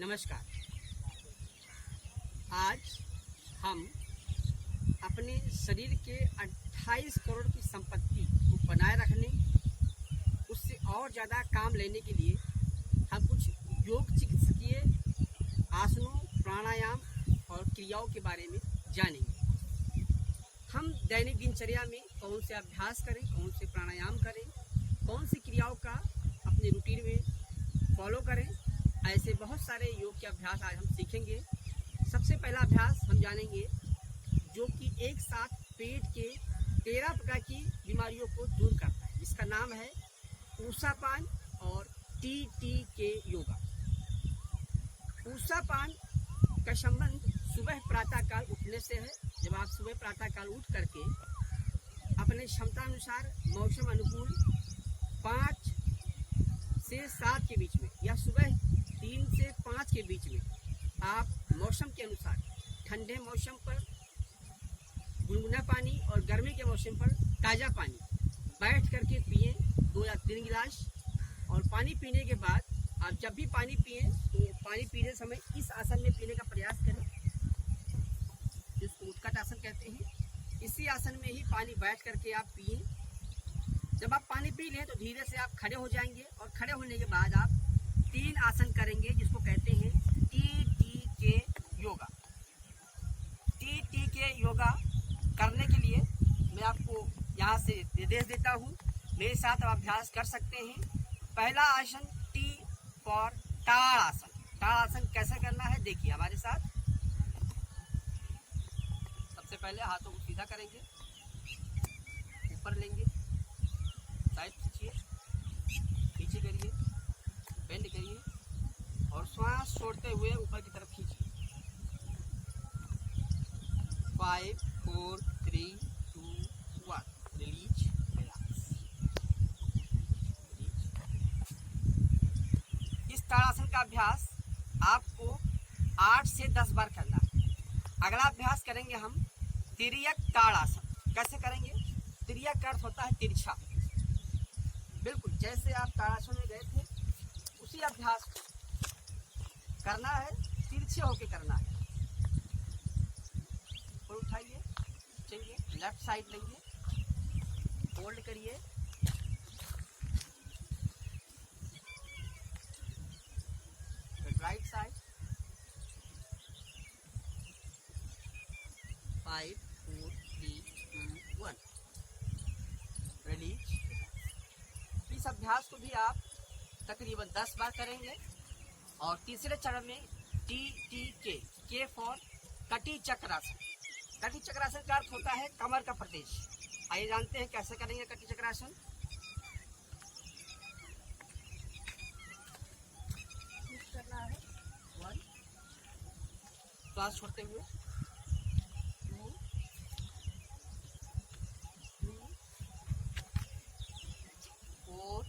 नमस्कार। आज हम अपने शरीर के 28 करोड़ की संपत्ति को बनाए रखने, उससे और ज़्यादा काम लेने के लिए हम कुछ योग चिकित्सकीय आसनों, प्राणायाम और क्रियाओं के बारे में जानेंगे। हम दैनिक दिनचर्या में कौन से अभ्यास करें, कौन से प्राणायाम करें, कौन सी क्रियाओं का अपने रूटीन में फॉलो करें, ऐसे बहुत सारे योग के अभ्यास आज हम सीखेंगे। सबसे पहला अभ्यास हम जानेंगे जो कि एक साथ पेट के 13 प्रकार की बीमारियों को दूर करता है, जिसका नाम है ऊषापान और TTK योगा। ऊषापान का संबंध सुबह प्रातःकाल उठने से है। जब आप सुबह प्रातःकाल उठ करके अपने क्षमता अनुसार मौसम अनुकूल 5 से 7 के बीच में या सुबह 3 से 5 के बीच में आप मौसम के अनुसार ठंडे मौसम पर गुनगुना पानी और गर्मी के मौसम पर ताज़ा पानी बैठ करके पिए 2 या 3 गिलास। और पानी पीने के बाद आप जब भी पानी पिए तो पानी पीने समय इस आसन में पीने का प्रयास करें, जिसको उत्कट आसन कहते हैं। इसी आसन में ही पानी बैठ करके आप पिए। जब आप पानी पी लें तो धीरे से आप खड़े हो जाएंगे और खड़े होने के बाद आप 3 आसन करेंगे, जिसको कहते हैं TTK योगा। TTK योगा करने के लिए मैं आपको यहाँ से निर्देश देता हूँ, मेरे साथ आप अभ्यास कर सकते हैं। पहला आसन T फॉर टाड़ आसन। टाड़ आसन कैसे करना है देखिए हमारे साथ। सबसे पहले हाथों को सीधा करेंगे, ऊपर लेंगे, साइड खींचिए, पीछे करिए, बेंड करिए और श्वास छोड़ते हुए ऊपर की तरफ खींचिए। 5 4 3 2 1 रिलीज, रिलैक्स। इस ताड़ासन का अभ्यास आपको 8 से 10 बार करना है। अगला अभ्यास करेंगे हम तिर्यक ताड़ासन। कैसे करेंगे? तिर्यक का अर्थ होता है तिरछा। बिल्कुल जैसे आप ताड़ासन में गए थे उसी अभ्यास को करना है, तिरछे होके करना है। और उठाइए, चलिए लेफ्ट साइड लेंगे, होल्ड करिए, राइट साइड, 5 4 3 2 1 रिलीज। इस अभ्यास को भी आप तकरीबन 10 बार करेंगे। और तीसरे चरण में TTK, K फॉर कटी चक्रासन। कटी चक्रासन का अर्थ होता है कमर का प्रदेश। आइए जानते हैं कैसे करेंगे कटी चक्रासन। करना है 1, श्वास छोड़ते हुए 2 3 4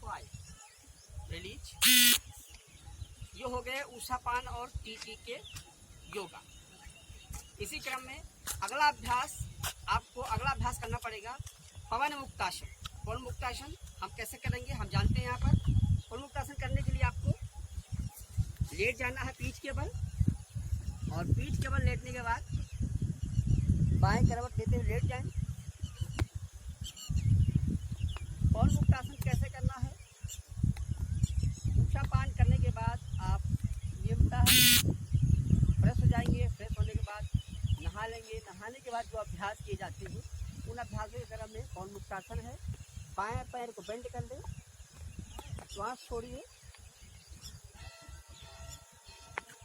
5 रिलीज। ये हो गए ऊषापान और TTK योगा। इसी क्रम में अगला अभ्यास करना पड़ेगा पवन मुक्तासन। पवन मुक्तासन हम कैसे करेंगे हम जानते हैं। यहाँ पर पवन मुक्तासन करने के लिए आपको लेट जाना है पीठ के बल, और पीठ के बल लेटने के बाद बाएं करवट लेते हुए लेट जाएं। पवन मुक्तासन कैसे करना है? ऊषापान करने के बाद आप नियमतः फ्रेश हो जाएंगे। फ्रेश होने के बाद नहा लेंगे। नहाने के बाद जो अभ्यास किए जाते हैं उन अभ्यासों के क्रम में पवन मुक्तासन है। बाएं पैर को बेंड कर लें, श्वास छोड़िए,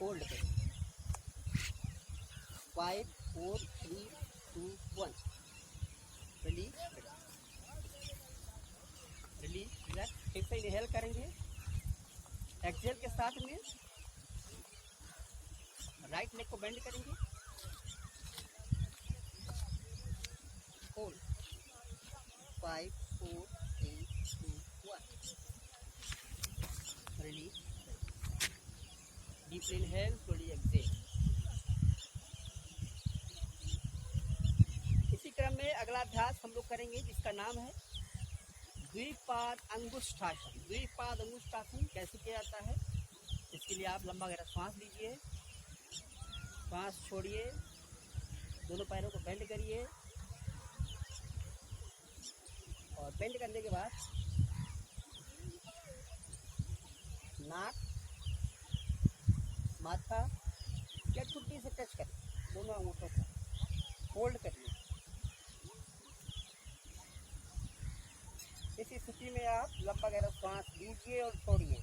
होल्ड करिए। 5 4 3 2 1 रिलीज, रिलीज, रिलैक्स। फिर से इनहेल करेंगे, एक्सहेल के साथ में राइट लेग को बेंड करेंगे, hold 5 4 3 2 1 release, deep inhale, slowly exhale. इसी क्रम में अगला अभ्यास हम लोग करेंगे जिसका नाम है द्विपाद अंगुष्ठासन। द्विपाद अंगुष्ठासन कैसे किया जाता है? इसके लिए आप लंबा गहरा सांस लीजिए, सांस छोड़िए, दोनों पैरों को बेंड करिए और बेंड करने के बाद नाक, माथा या ठुड्डी से टच करें, दोनों अंगूठों को होल्ड करिए। इस स्थिति में आप लंबा गहरा सांस लीजिए और छोड़िए।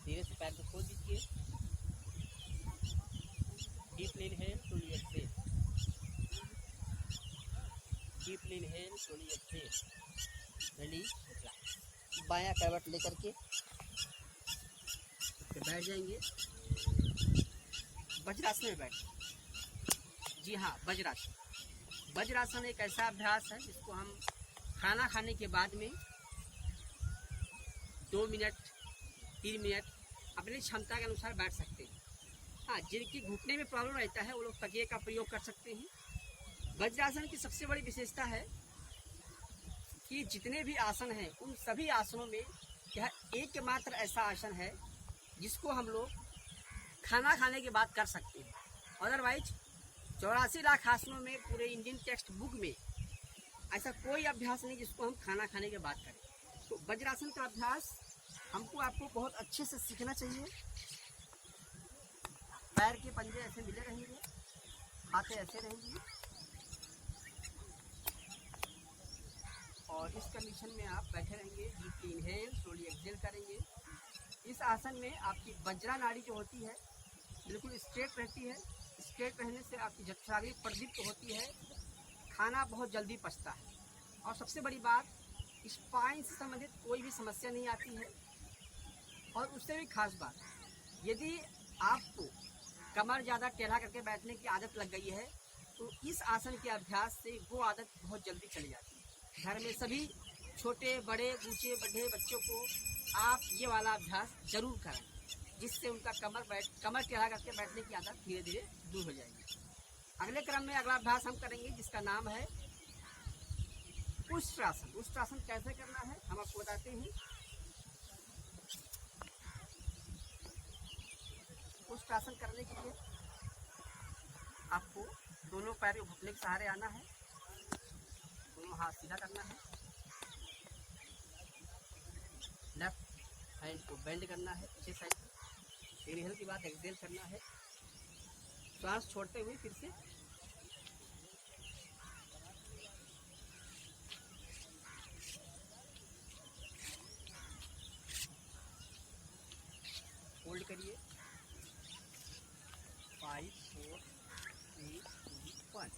धीरे से पैर को खोल दीजिए। Deeply inhale, slowly exhale, deeply inhale, slowly exhale, release, relax. बायां करवट लेकर के बैठ जाएंगे। वज्रासन में बैठ। जी हाँ, वज्रासन। वज्रासन एक ऐसा अभ्यास है जिसको हम खाना खाने के बाद में 2 मिनट 3 मिनट अपनी क्षमता के अनुसार बैठ सकते हैं। हाँ, जिनकी घुटने में प्रॉब्लम रहता है वो लोग तकिए का प्रयोग कर सकते हैं। वज्रासन की सबसे बड़ी विशेषता है कि जितने भी आसन हैं उन सभी आसनों में यह एकमात्र ऐसा आसन है जिसको हम लोग खाना खाने के बाद कर सकते हैं। अदरवाइज 84 लाख आसनों में पूरे इंडियन टेक्स्ट बुक में ऐसा कोई अभ्यास नहीं जिसको हम खाना खाने के बाद करें। तो वज्रासन का अभ्यास हमको आपको बहुत अच्छे से सीखना चाहिए। पैर के पंजे ऐसे मिले रहेंगे, हाथें ऐसे रहेंगी और इस कंडीशन में आप बैठे रहेंगे। डीपली इनहेल, स्लोली एक्सहेल करेंगे। इस आसन में आपकी वज्रा नाड़ी जो होती है बिल्कुल स्ट्रेट रहती है। स्ट्रेट रहने से आपकी जठराग्नि प्रदीप्त होती है, खाना बहुत जल्दी पचता है और सबसे बड़ी बात, स्पाइन से संबंधित कोई भी समस्या नहीं आती है। और उससे भी खास बात, यदि आपको कमर ज़्यादा टेढ़ा करके बैठने की आदत लग गई है तो इस आसन के अभ्यास से वो आदत बहुत जल्दी चली जाती है। घर में सभी छोटे बड़े ऊंचे बड़े बच्चों को आप ये वाला अभ्यास जरूर करें, जिससे उनका कमर टेढ़ा करके बैठने की आदत धीरे धीरे दूर हो जाएगी। अगले क्रम में अगला अभ्यास हम करेंगे जिसका नाम है उष्ट्रासन। उष्ट्रासन कैसे करना है हम आपको बताते हैं। उष्ट्रासन करने के लिए आपको दोनों पैर घुटने के सहारे आना है, दोनों हाथ सीधा करना है, लेफ्ट हैंड को बेंड करना है पीछे साइड, इनहेल के बाद एक्सहेल करना है, सांस छोड़ते हुए फिर से होल्ड करिए। 5 4 3 2 1।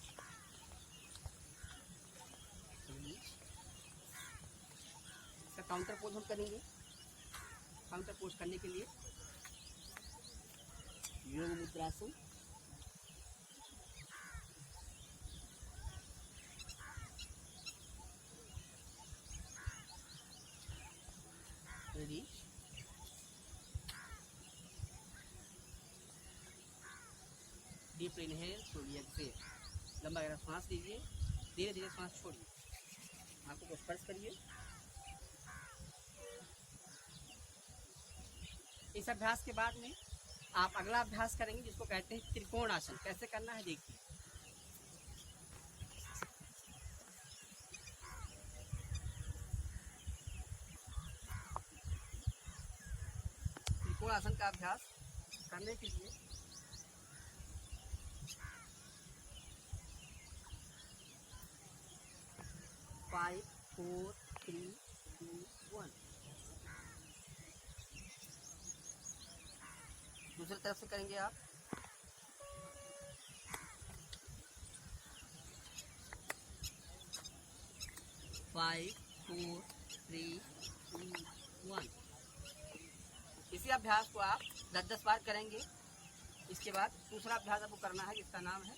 इसका काउंटर पोज हम करेंगे। काउंटर पोज करने के लिए योग मुद्रासन, ready, deep inhale, slowly exhale, लंबा गहरा सांस लीजिए, धीरे धीरे सांस छोड़िए, आंखों को स्पर्श करिए। इस अभ्यास के बाद में आप अगला अभ्यास करेंगे जिसको कहते हैं त्रिकोण आसन। कैसे करना है देखिए। त्रिकोण आसन का अभ्यास करने के लिए five four three two one. दूसरी तरफ से करेंगे आप। Five four three two one. इसी अभ्यास को आप 10-10 बार करेंगे। इसके बाद दूसरा अभ्यास आपको करना है जिसका नाम है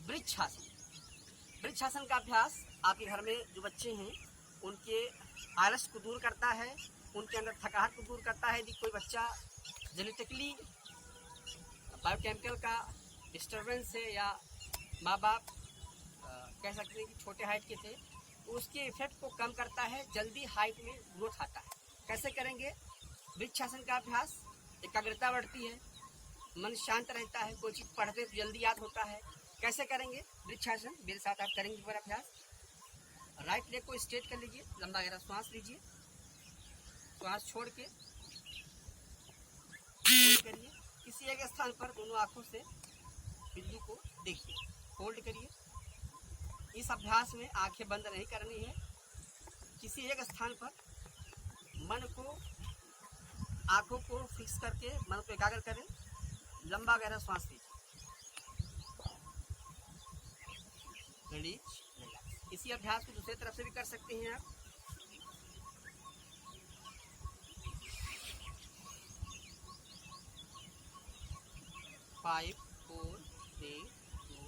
वृक्षासन। वृक्षासन का अभ्यास आपके घर में जो बच्चे हैं उनके आलस को दूर करता है, उनके अंदर थकावट को दूर करता है। यदि कोई बच्चा जेनेटिकली बायोकेमिकल का डिस्टर्बेंस है या माँ बाप कह सकते हैं कि छोटे हाइट के थे, तो उसके इफेक्ट को कम करता है, जल्दी हाइट में ग्रोथ आता है। कैसे करेंगे? वृक्षासन का अभ्यास, एकाग्रता बढ़ती है, मन शांत रहता है, कोई चीज़ पढ़ते तो जल्दी याद होता है। कैसे करेंगे वृक्षासन? मेरे साथ आप करेंगे पर अभ्यास। राइट लेग को स्ट्रेट कर लीजिए, लंबा गहरा श्वास लीजिए, श्वास छोड़ के होल्ड करिए, किसी एक स्थान पर दोनों आंखों से बिंदु को देखिए, होल्ड करिए। इस अभ्यास में आंखें बंद नहीं करनी है, किसी एक स्थान पर मन को, आंखों को फिक्स करके मन को एकाग्र करें, लंबा गहरा श्वास लीजिए, रिलीज, रिलैक्स। इसी अभ्यास को दूसरी तरफ से भी कर सकते हैं आप। Five, 4, 3, 2,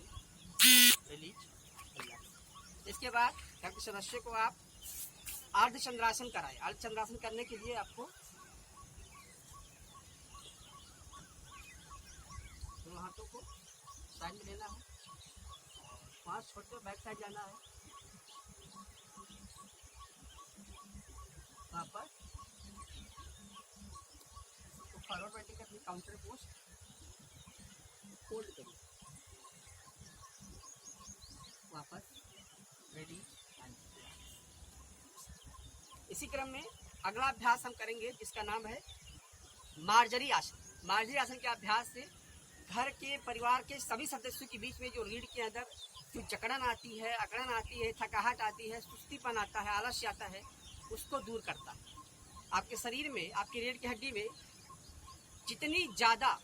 release, relax. इसके बाद घर के सदस्य को आप अर्धचंद्रासन कराएं। अर्धचंद्रासन करने के लिए आपको दोनों हाथों को साइड में लेना है, पांच छोटे बैक साइड जाना है, वहाँ पर तो फॉरवर्ड बैठे करके काउंटर पोस्ट होल्ड करिए, वापस रेडी। इसी क्रम में अगला अभ्यास हम करेंगे जिसका नाम है मार्जरी आसन। मार्जरी आसन के अभ्यास से घर के परिवार के सभी सदस्यों के बीच में जो रीढ़ के अंदर जो जकड़न आती है, अकड़न आती है, थकाहट आती है, सुस्तीपन आता है, आलस्य आता है, उसको दूर करता है। आपके शरीर में, आपकी रीढ़ की हड्डी में जितनी ज़्यादा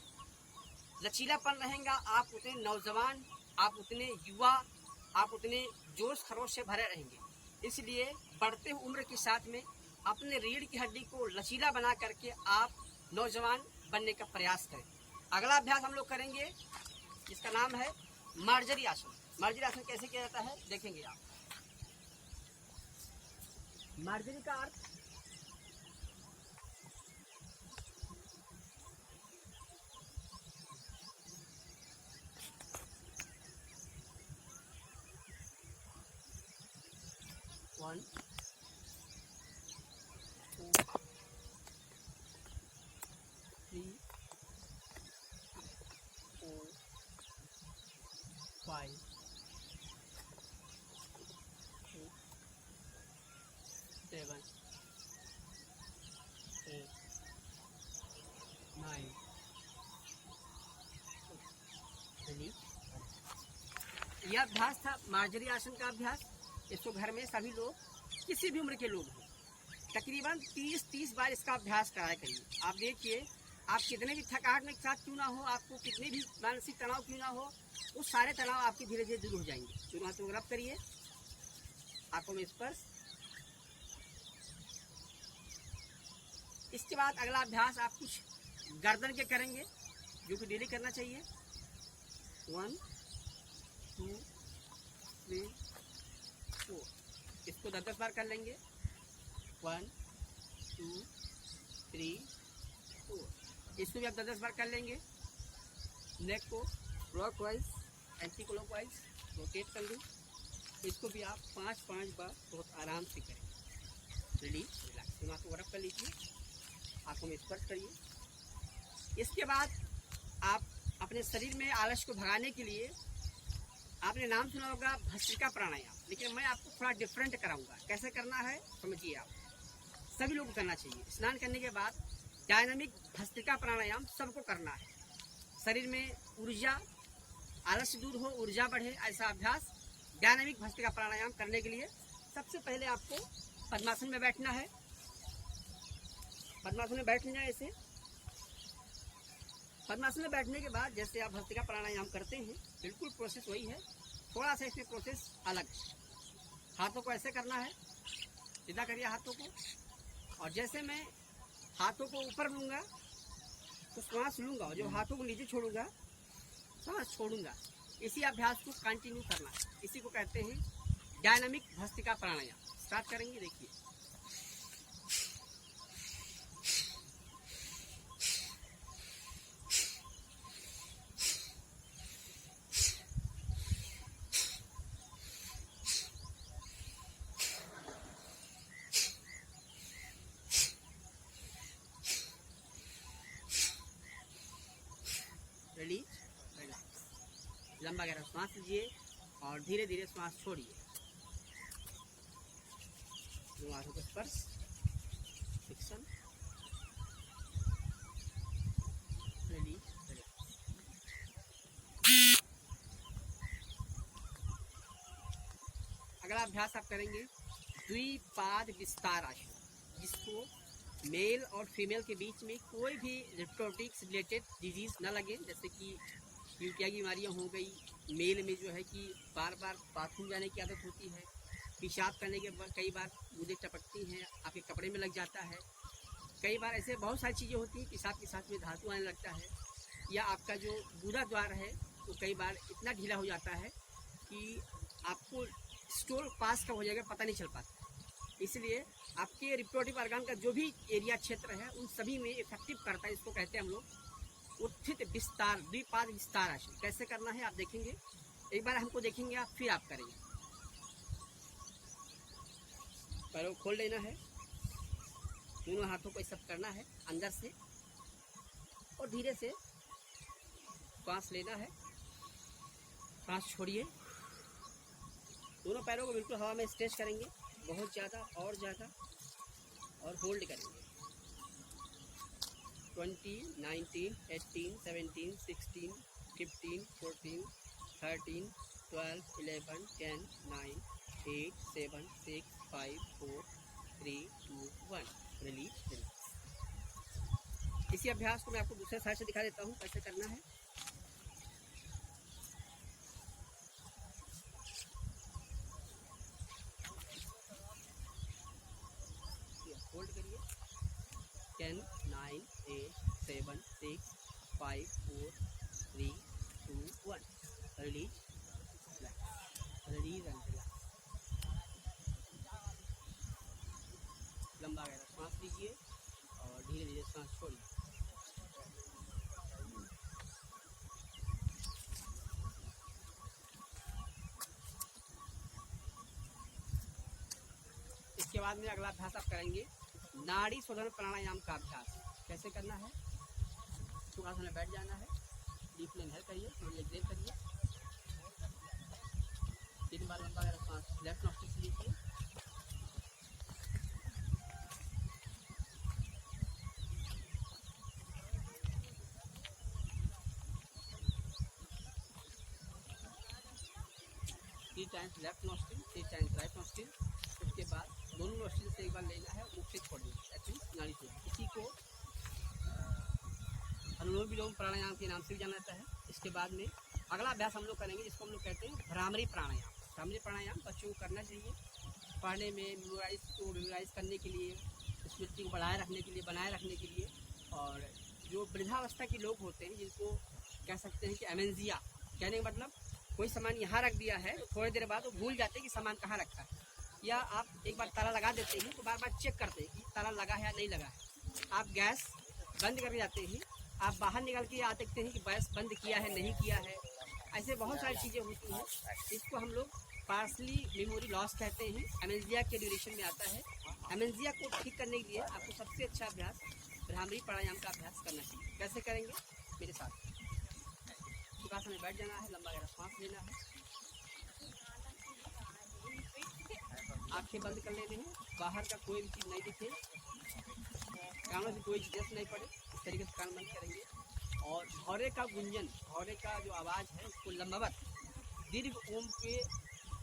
लचीलापन रहेगा, आप उतने नौजवान, आप उतने युवा, आप उतने जोश खरोश से भरे रहेंगे। इसलिए बढ़ते हुए उम्र के साथ में अपने रीढ़ की हड्डी को लचीला बना करके आप नौजवान बनने का प्रयास करें। अगला अभ्यास हम लोग करेंगे जिसका नाम है मार्जरी आसन। मार्जरी आसन कैसे किया जाता है देखेंगे आप। मार्जरी का अर्थ वन, 2, 3, 4, 5, 6, 7, 8, 9, 10। यह अभ्यास था मार्जरी आसन का अभ्यास। इसको घर में सभी लोग, किसी भी उम्र के लोग हों, तकरीबन 30 बार इसका अभ्यास कराया करिए। आप देखिए, आप कितने भी थकावट में साथ क्यों ना हो, आपको कितने भी मानसिक तनाव क्यों ना हो, वो सारे तनाव आपके धीरे धीरे दूर हो जाएंगे। दोनों हाथों को रब करिए, आंखों में स्पर्श। इसके बाद अगला अभ्यास आप कुछ गर्दन के करेंगे, जो कि डेली करना चाहिए। 1, 2, 3, 4। इसको 10 बार कर लेंगे। 1, 2, 3, 4। इसको भी आप 10 बार कर लेंगे। नेक को क्लॉकवाइज, एंटी क्लॉकवाइज रोटेट कर लें। इसको भी आप 5 बार बहुत आराम से करें। Release, relax. दिमाग को रब कर लीजिए, आंखों में स्पर्श करिए। इसके बाद आप अपने शरीर में आलस को भगाने के लिए, आपने नाम सुना होगा भस्त्रिका प्राणायाम, लेकिन मैं आपको थोड़ा डिफरेंट कराऊंगा। कैसे करना है समझिए आप, सभी लोग को करना चाहिए। स्नान करने के बाद डायनामिक भस्त्रिका प्राणायाम सबको करना है। शरीर में ऊर्जा, आलस्य दूर हो, ऊर्जा बढ़े, ऐसा अभ्यास डायनामिक भस्त्रिका प्राणायाम करने के लिए सबसे पहले आपको पद्मासन में बैठना है। पद्मासन में बैठ जाए ऐसे। पद्मासन में बैठने के बाद जैसे आप भस्त्रिका प्राणायाम करते हैं, बिल्कुल प्रोसेस वही है, थोड़ा सा इसमें प्रोसेस अलग है। हाथों को ऐसे करना है, सीधा करिए हाथों को, और जैसे मैं हाथों को ऊपर लूँगा तो श्वास लूँगा, और जब हाथों को नीचे छोड़ूंगा सांस छोड़ूंगा। इसी अभ्यास को कंटिन्यू करना है। इसी को कहते हैं डायनामिक भस्त्रिका प्राणायाम। स्टार्ट करेंगे, देखिए। लंबा गहरा सांस लीजिए और धीरे धीरे सांस छोड़िए। दोनों हाथों का स्पर्श, फिक्सन, रिलीज। अगला अभ्यास आप करेंगे द्विपाद विस्तार आसन, जिसको मेल और फीमेल के बीच में कोई भी रिप्रोडक्टिव रिलेटेड डिजीज न लगे, जैसे कि यूटिया की बीमारियाँ हो गई। मेल में जो है कि बार बार बाथरूम जाने की आदत होती है, पेशाब करने के बाद कई बार मुझे टपकती हैं, आपके कपड़े में लग जाता है। कई बार ऐसे बहुत सारी चीज़ें होती हैं, पेशाब के साथ में धातु आने लगता है, या आपका जो गुदा द्वार है वो कई बार इतना ढीला हो जाता है कि आपको स्टोल पास कब हो जाएगा पता नहीं चल पाता। इसलिए आपके रिप्रोडक्टिव ऑर्गन का जो भी एरिया क्षेत्र है उन सभी में इफेक्टिव करता है। इसको कहते हैं हम लोग उत्थित विस्तार, द्विपाद विस्तार आसन। कैसे करना है आप देखेंगे, एक बार हमको देखेंगे आप, फिर आप करेंगे। पैरों को खोल लेना है, दोनों हाथों को सब करना है अंदर से, और धीरे से सांस लेना है, सांस छोड़िए। दोनों पैरों को बिल्कुल हवा में स्ट्रेच करेंगे, बहुत ज़्यादा और ज़्यादा, और होल्ड करेंगे। 20, 19, 18, 17, 16, 15, 14, 13, 12, 11, 10, 9, 8, 7, 6, 5, 4, 3, 2, 1। रिलीज। इसी अभ्यास को मैं आपको दूसरे साइड से दिखा देता हूँ कैसे करना है। होल्ड करिए। 10, 9, 8, 7, 6, 5, 4, 3, 2, 1। Release, release and relax. लंबा गहरा सांस लीजिए और धीरे धीरे सांस छोड़िए। इसके बाद में अगला अभ्यास आप करेंगे नाड़ी शोधन प्राणायाम का अभ्यास। कैसे करना है, सुखासन में बैठ जाना है, डीप इनहेल करिए, थोड़ी एक्सहेल करिए, 3 बार लंबा गहरा सांस लेफ्ट नॉस्ट्रिल से लीजिए, three times left nostril, 3 times right nostril. उसके बाद दोनों नॉस्ट्रिल से एक बार लेना है, मुख से छोड़ना है, नाड़ी से। इसी को अनुलोम विलोम प्राणायाम के नाम से भी जाना जाता है। इसके बाद में अगला अभ्यास हम लोग करेंगे जिसको हम लोग कहते हैं भ्रामरी प्राणायाम। भ्रामरी प्राणायाम बच्चों को करना चाहिए, पढ़ने में मेमोराइज करने के लिए, स्मृति को बनाए रखने के लिए। और जो वृद्धावस्था के लोग होते हैं, जिनको कह सकते हैं कि एमेंजिया, कहने का मतलब कोई सामान यहाँ रख दिया है, थोड़ी देर बाद वो भूल जाते हैं कि सामान कहाँ रखा है, या आप एक बार ताला लगा देते हैं तो बार बार चेक करते हैं कि ताला लगा है या नहीं लगा है। आप गैस बंद करके जाते हैं, आप बाहर निकल के आ देखते हैं कि गैस बंद किया है नहीं किया है। ऐसे बहुत सारी चीज़ें होती हैं, इसको हम लोग पार्सली मेमोरी लॉस कहते हैं, एमेंजिया के ड्यूरेशन में आता है। एमेंजिया को ठीक करने के लिए आपको सबसे अच्छा अभ्यास भ्रामरी प्राणायाम का अभ्यास करना चाहिए। कैसे करेंगे, मेरे साथ सुखासन में बैठ जाना है, लंबा गहरा सांस लेना है, आंखें बंद कर लेने हैं, बाहर का कोई भी चीज़ नहीं दिखे, कानों से कोई चीज़ नहीं पड़े, इस तरीके से कान बंद करेंगे। और घोड़े का गुंजन, घोड़े का जो आवाज़ है उसको लंबवत दीर्घ ओम के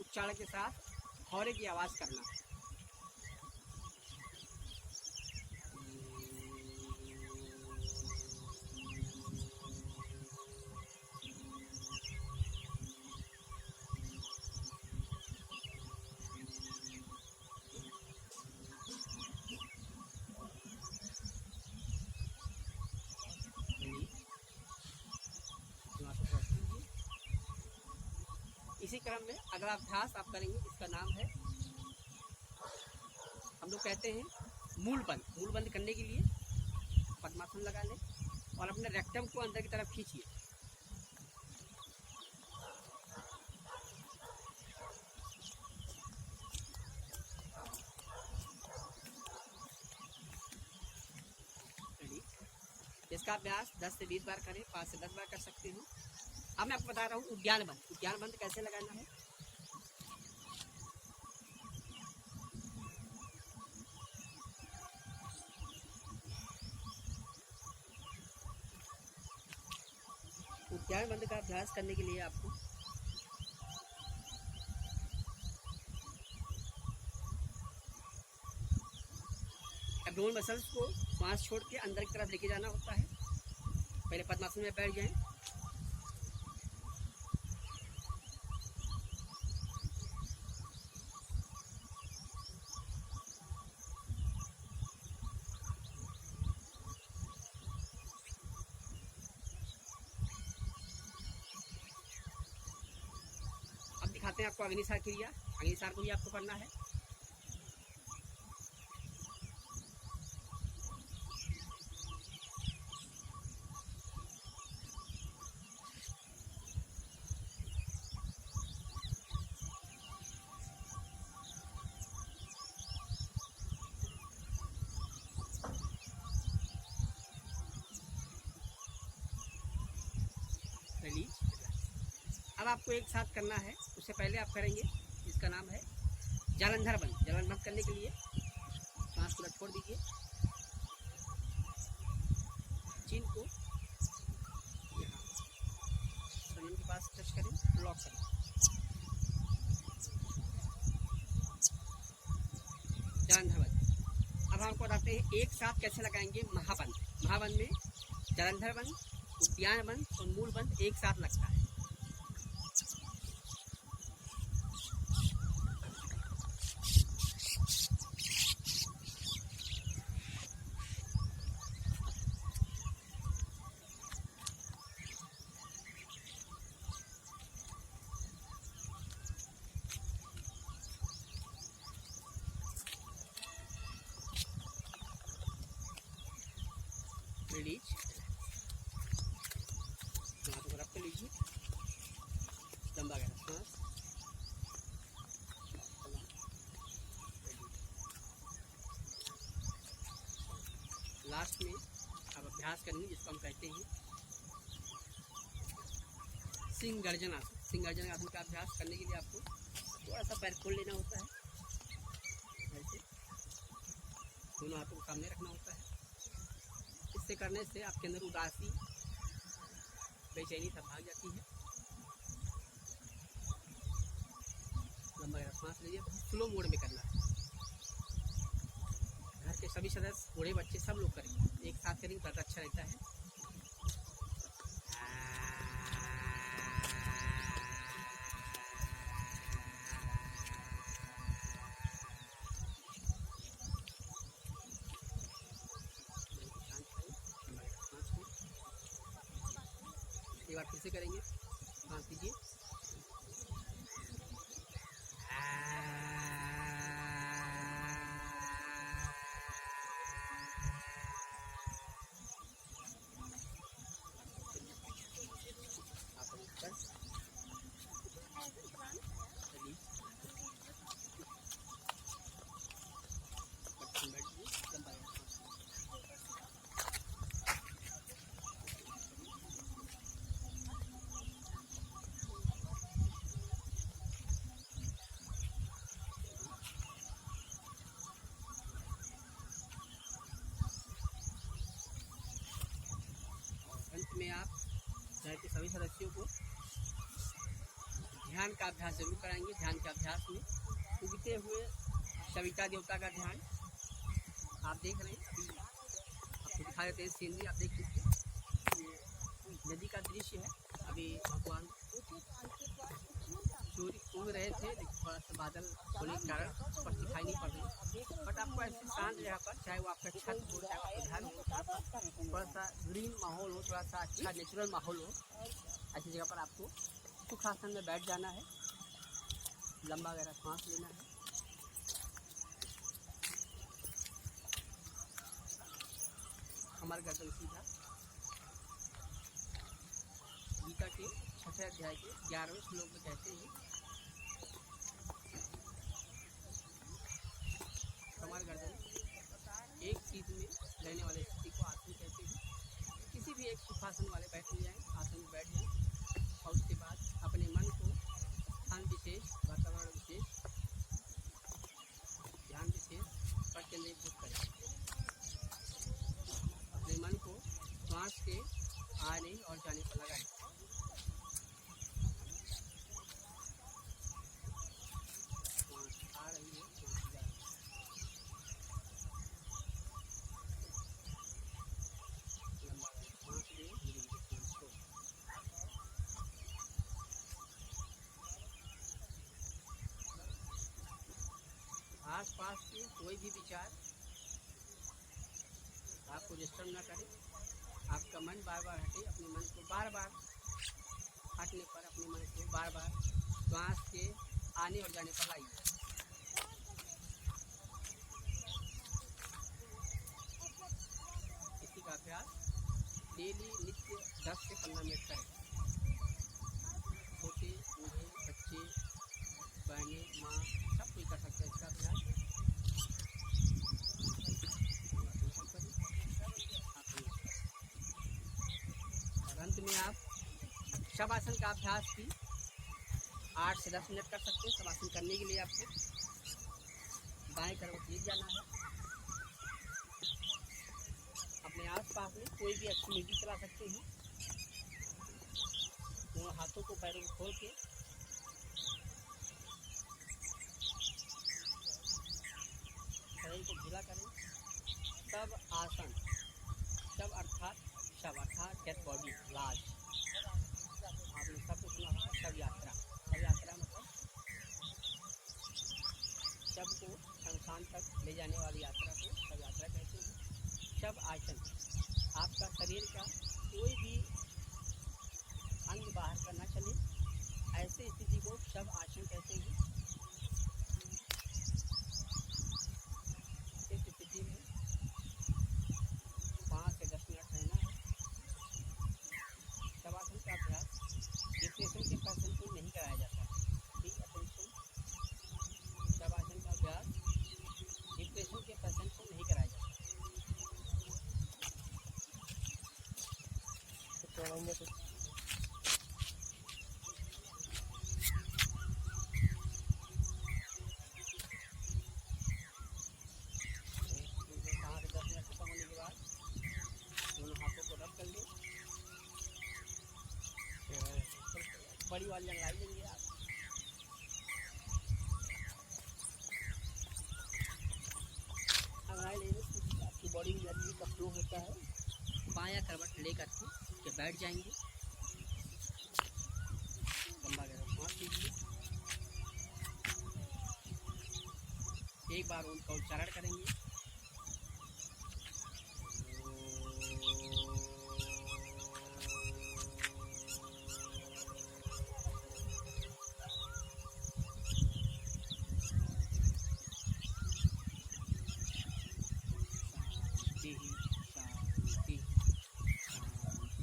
उच्चारण के साथ घोड़े की आवाज़ करना है। इसी क्रम में अगला अभ्यास आप करेंगे, इसका नाम है, हम लोग कहते हैं मूल बंद। मूल बंद करने के लिए पद्मासन लगा लें और अपने रेक्टम को अंदर की तरफ खींचिए। इसका अभ्यास 10 से 20 बार करें, 5 से 10 बार कर सकते हो। अब मैं आपको बता रहा हूँ उद्यान बंद। उद्यान बंद कैसे लगाना है। उद्यान बंद का अभ्यास करने के लिए आपको एब्डोमेन मसल्स को श्वास छोड़ के अंदर की तरफ लेके जाना होता है। पहले पद्मासन में बैठ जाएं। अब दिखाते हैं आपको अग्निसार क्रिया। अग्निसार को भी आपको करना है। रिलीज। अब आपको एक साथ करना है। उससे पहले आप करेंगे इसका नाम है जालंधर बंद। जालंधर बंद करने के लिए सांस को छोड़ दीजिए। चिन को यहाँ शरीर के पास टच करें, लॉक करें। जालंधर बंद। अब हम आपको बताते हैं एक साथ कैसे लगाएंगे महाबंद। महाबंद में जालंधर बंद, उद्यान बंद और मूल बंद एक साथ लगता है। रिलीज। हाथों को रख के लीजिए। लंबा गहरा सांस। लास्ट में अब अभ्यास करेंगे जिसको हम कहते हैं सिंह गर्जन आसन। सिंह गर्जन आसन का अभ्यास करने के लिए आपको थोड़ा सा पैर खोल लेना होता है। ऐसे दोनों हाथों को सामने रखना होता है। इससे करने से आपके अंदर उदासी, बेचैनी सब भाग जाती है। लंबा गहरा सांस लीजिए। स्लो मोड में करना है। घर के सभी सदस्य, बूढ़े बच्चे, सब लोग करेंगे। एक साथ करेंगे तो अच्छा रहता है। एक बार फिर से करेंगे। सांस लीजिए। अंत में आप घर के सभी सदस्यों को ध्यान का अभ्यास जरूर कराएंगे। ध्यान के अभ्यास में उगते हुए सविता देवता का ध्यान आप देख रहे हैं। अभी आपको दिखा देते हैं सीनरी। आप देख लीजिए, ये नदी का दृश्य है। अभी भगवान सूर्य उग रहे थे, लेकिन थोड़ा सा बादल होने के कारण पर दिखाई नहीं पड़ रही। बट आपको ऐसे शांत जगह पर, चाहे वो आपका छत हो, चाहे आपका घर हो, थोड़ा सा ग्रीन माहौल हो, थोड़ा सा अच्छा नेचुरल माहौल हो, ऐसी जगह पर आपको सुखासन में बैठ जाना है। लंबा गहरा सांस लेना है। कमर गर्दन सीधा। गीता के 6वें अध्याय के 11वें श्लोक में कहते हैं कमर गर्दन एक चीज में रहने वाले स्थिति को आसन कहते हैं। किसी भी एक सुखासन वाले बैठ जाएं, आसन में बैठ जाएं। और उसके बाद अपने मन को स्थान विशेष, वातावरण विशेष, ध्यान विशेष पर केंद्रीभूत करें। अपने मन को श्वास के आने और जाने पर लगाएं। आ रही है, जा रही है। लंबा सांस लें, धीरे धीरे सांस छोड़ें। आसपास के कोई भी विचार आपको डिस्टर्ब ना करे। आपका मन बार बार हटे, अपने मन को बार बार हटने पर अपने मन को बार बार श्वास के आने और जाने पर लाइए। इसी का अभ्यास डेली नित्य 10 से 15 मिनट करें। छोटे बूढ़े बच्चे, बहने, माँ, सब कोई कर सकते हैं इसका अभ्यास। और अंत में आप शवासन का अभ्यास भी 8 से 10 मिनट कर सकते हैं। शवासन करने के लिए आपको बाएं करवट लेट जाना है। अपने आसपास में कोई भी अच्छी म्यूजिक चला सकते हैं। दोनों हाथों को पैरों को खोल के शरीर को ढीला करें। सब आसन, सब अर्थात शव अर्थात डेड बॉडी, लाश, आपने सब कुछ सुना होगा। शव यात्रा, शव यात्रा मतलब शव को शमशान तक ले जाने वाली यात्रा को शव यात्रा कहते हैं। शव आसन, आपका शरीर का कोई भी अंग बाहर का न चले, ऐसे स्थिति को शव आसन कहते हैं। इस स्थिति में 5 से 10 मिनट रहना है। शवासन का अभ्यास डिप्रेशन के पर्सन को नहीं कराया जाता है। ठीक अटेंशन, शवासन का अभ्यास डिप्रेशन के पर्सन को नहीं कराया जाता। बड़ी वाली लंगाई लेंगे आप। लंगाई लेने से आपकी बॉडी में एनर्जी का फ्लो होता है। बायां करवट लेकर के बैठ जाएंगे। लंबा गहरा सांस लीजिए। एक बार उनका उच्चारण करेंगे। शांति शांति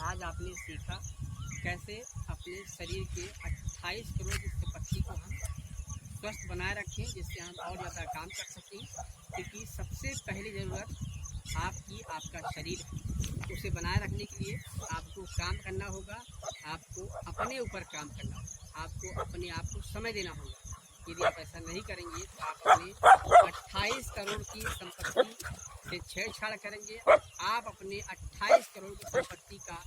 आज आपने सीखा कैसे अपने शरीर के 28 करोड़ संपत्ति को हम स्वस्थ बनाए रखें, जिससे हम और ज़्यादा काम कर सकें। क्योंकि सबसे पहली ज़रूरत आपकी आपका शरीर है। उसे बनाए रखने के लिए आपको काम करना होगा। आपको अपने ऊपर काम करना होगा। आपको अपने आप को समय देना होगा। यदि आप ऐसा नहीं करेंगे तो आप अपने 28 करोड़ की संपत्ति से छेड़छाड़ करेंगे। आप अपने 28 करोड़ की संपत्ति का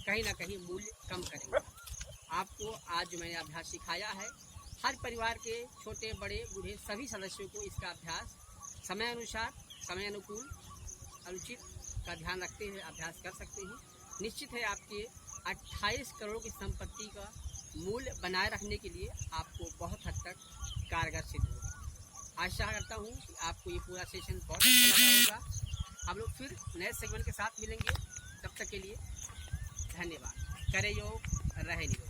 कहीं ना कहीं मूल्य कम करेंगे। आपको आज जो मैंने अभ्यास सिखाया है, हर परिवार के छोटे बड़े बूढ़े सभी सदस्यों को इसका अभ्यास समय अनुसार, समय अनुकूल, अनुचित का ध्यान रखते हुए अभ्यास कर सकते हैं। निश्चित है आपके 28 करोड़ की संपत्ति का मूल्य बनाए रखने के लिए आपको बहुत हद तक कारगर सिद्ध होगा। आशा करता हूँ कि आपको ये पूरा सेशन बहुत अच्छा लगा होगा। हम लोग फिर नए सेगमेंट के साथ मिलेंगे। तब तक के लिए धन्यवाद। करे योग, रहे निरोग।